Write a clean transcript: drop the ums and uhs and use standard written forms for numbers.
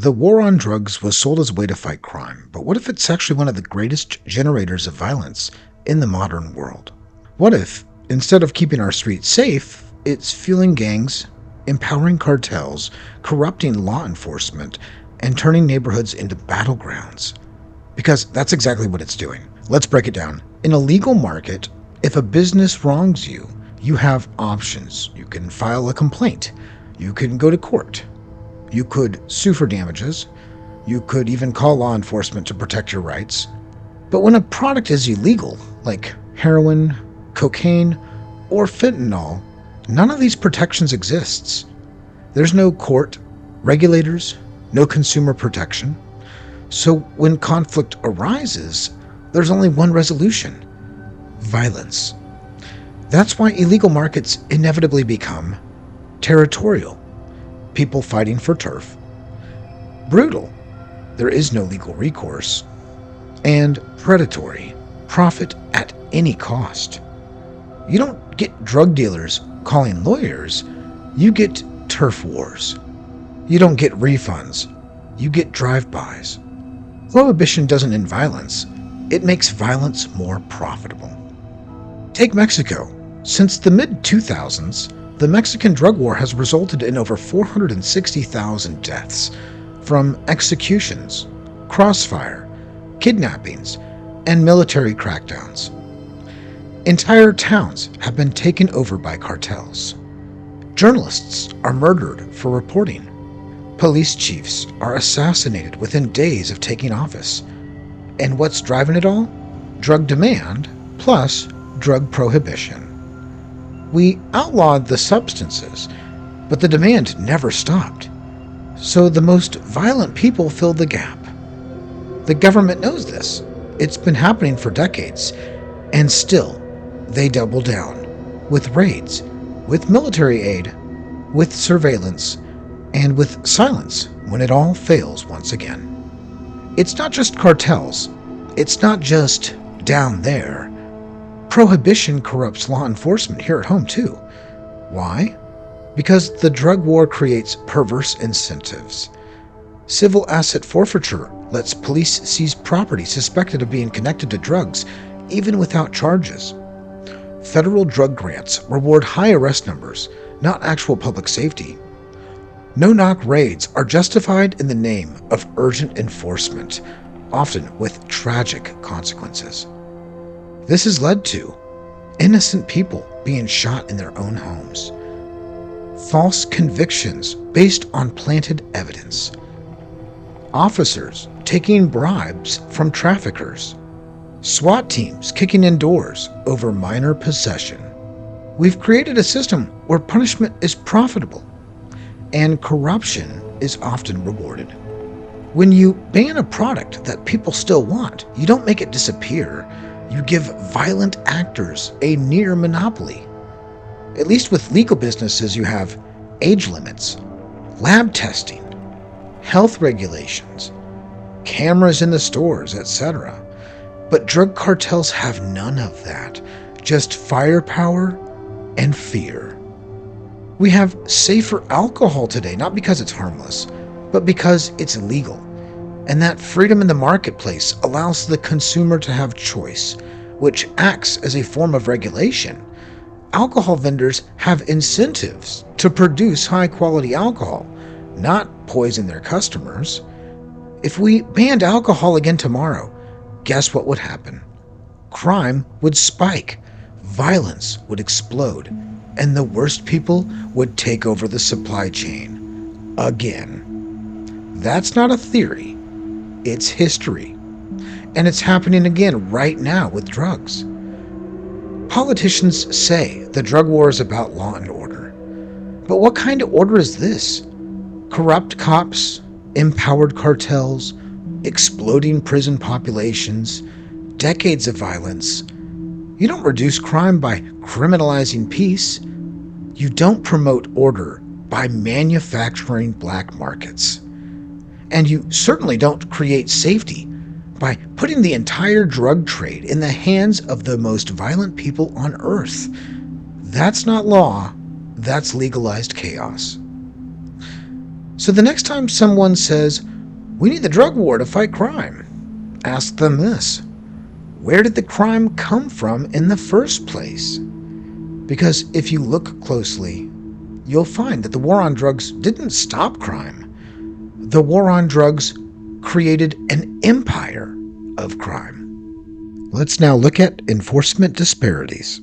The war on drugs was sold as a way to fight crime, but what if it's actually one of the greatest generators of violence in the modern world? What if, instead of keeping our streets safe, it's fueling gangs, empowering cartels, corrupting law enforcement, and turning neighborhoods into battlegrounds? Because that's exactly what it's doing. Let's break it down. In a legal market, if a business wrongs you, you have options. You can file a complaint. You can go to court. You could sue for damages. You could even call law enforcement to protect your rights. But when a product is illegal, like heroin, cocaine, or fentanyl, none of these protections exists. There's no court, regulators, no consumer protection. So when conflict arises, there's only one resolution: violence. That's why illegal markets inevitably become territorial, people fighting for turf; brutal, there is no legal recourse; and predatory, profit at any cost. You don't get drug dealers calling lawyers, you get turf wars. You don't get refunds, you get drive-bys. Prohibition doesn't end violence, it makes violence more profitable. Take Mexico. Since the mid-2000s, the Mexican drug war has resulted in over 460,000 deaths from executions, crossfire, kidnappings, and military crackdowns. Entire towns have been taken over by cartels. Journalists are murdered for reporting. Police chiefs are assassinated within days of taking office. And what's driving it all? Drug demand plus drug prohibition. We outlawed the substances, but the demand never stopped. So the most violent people filled the gap. The government knows this. It's been happening for decades, and still they double down with raids, with military aid, with surveillance, and with silence when it all fails once again. It's not just cartels. It's not just down there. Prohibition corrupts law enforcement here at home too. Why? Because the drug war creates perverse incentives. Civil asset forfeiture lets police seize property suspected of being connected to drugs, even without charges. Federal drug grants reward high arrest numbers, not actual public safety. No-knock raids are justified in the name of urgent enforcement, often with tragic consequences. This has led to innocent people being shot in their own homes, false convictions based on planted evidence, officers taking bribes from traffickers, SWAT teams kicking in doors over minor possession. We've created a system where punishment is profitable and corruption is often rewarded. When you ban a product that people still want, you don't make it disappear. You give violent actors a near monopoly. At least with legal businesses, you have age limits, lab testing, health regulations, cameras in the stores, etc. But drug cartels have none of that, just firepower and fear. We have safer alcohol today, not because it's harmless, but because it's legal. And that freedom in the marketplace allows the consumer to have choice, which acts as a form of regulation. Alcohol vendors have incentives to produce high-quality alcohol, not poison their customers. If we banned alcohol again tomorrow, guess what would happen? Crime would spike, violence would explode, and the worst people would take over the supply chain again. That's not a theory. It's history. And it's happening again right now with drugs. Politicians say the drug war is about law and order. But what kind of order is this? Corrupt cops, empowered cartels, exploding prison populations, decades of violence. You don't reduce crime by criminalizing peace. You don't promote order by manufacturing black markets. And you certainly don't create safety by putting the entire drug trade in the hands of the most violent people on earth. That's not law, that's legalized chaos. So the next time someone says, We need the drug war to fight crime. Ask them this: where did the crime come from in the first place? Because if you look closely, you'll find that the war on drugs didn't stop crime. The war on drugs created an empire of crime. Let's now look at enforcement disparities.